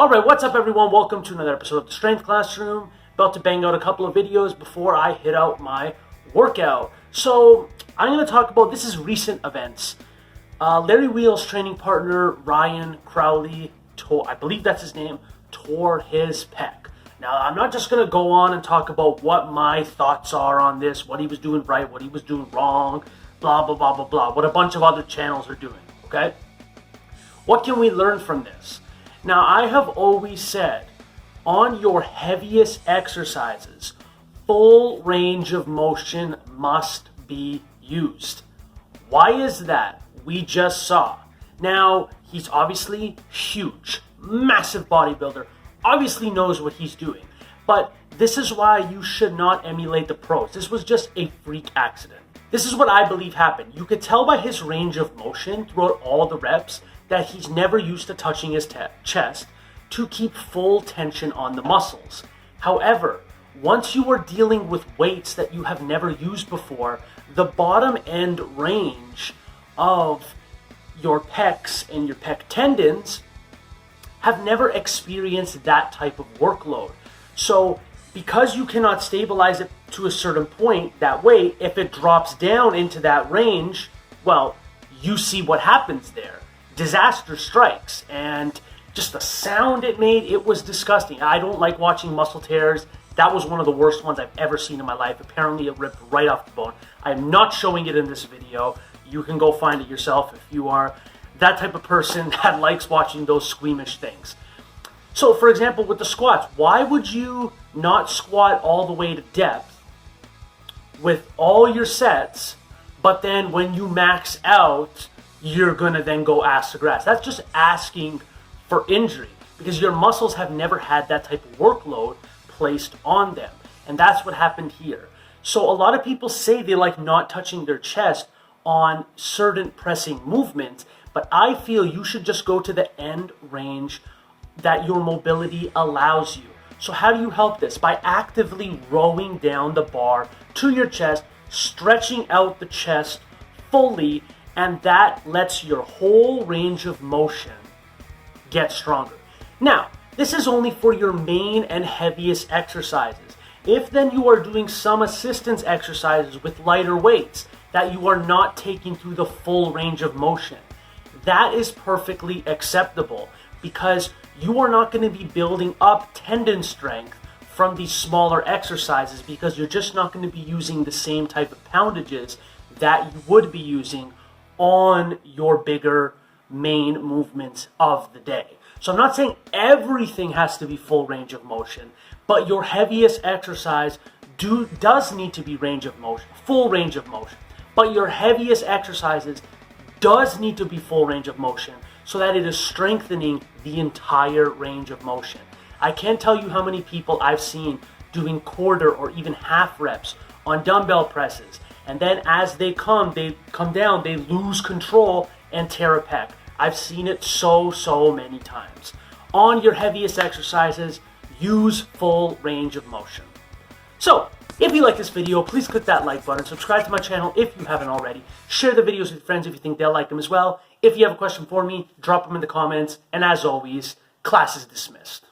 Alright, what's up everyone? Welcome to another episode of the Strength Classroom. About to bang out a couple of videos before I hit out my workout. So, I'm going to talk about, this is recent events. Larry Wheel's training partner, Ryan Crowley, I believe that's his name, tore his pec. Now, I'm not just going to go on and talk about what my thoughts are on this, what he was doing right, what he was doing wrong, blah, blah, blah, blah, blah, what a bunch of other channels are doing, okay? What can we learn from this? Now, I have always said, on your heaviest exercises, full range of motion must be used. Why is that? We just saw. Now, he's obviously huge, massive bodybuilder, obviously knows what he's doing. But this is why you should not emulate the pros. This was just a freak accident. This is what I believe happened. You could tell by his range of motion throughout all the reps that he's never used to touching his chest to keep full tension on the muscles. However, once you are dealing with weights that you have never used before, the bottom end range of your pecs and your pec tendons have never experienced that type of workload. So because you cannot stabilize it to a certain point, that weight, if it drops down into that range, well, you see what happens there. Disaster strikes, and just the sound it made, it was disgusting. I don't like watching muscle tears. That was one of the worst ones I've ever seen in my life. Apparently it ripped right off the bone. I'm not showing it in this video. You can go find it yourself if you are that type of person that likes watching those squeamish things. So for example, with the squats, why would you not squat all the way to depth with all your sets, but then when you max out, you're going to then go ass to grass? That's just asking for injury because your muscles have never had that type of workload placed on them. And that's what happened here. So a lot of people say they like not touching their chest on certain pressing movements, but I feel you should just go to the end range that your mobility allows you. So how do you help this? By actively rowing down the bar to your chest, stretching out the chest fully, and that lets your whole range of motion get stronger. Now, this is only for your main and heaviest exercises. If then you are doing some assistance exercises with lighter weights that you are not taking through the full range of motion, that is perfectly acceptable because you are not going to be building up tendon strength from these smaller exercises because you're just not going to be using the same type of poundages that you would be using on your bigger main movements of the day. So I'm not saying everything has to be full range of motion, but your heaviest exercise does need to be full range of motion. But your heaviest exercises does need to be full range of motion so that it is strengthening the entire range of motion. I can't tell you how many people I've seen doing quarter or even half reps on dumbbell presses. And then as they come down, they lose control and tear a pec. I've seen it so many times. On your heaviest exercises, use full range of motion. So, if you like this video, please click that like button, subscribe to my channel if you haven't already, share the videos with friends if you think they'll like them as well. If you have a question for me, drop them in the comments, and as always, class is dismissed.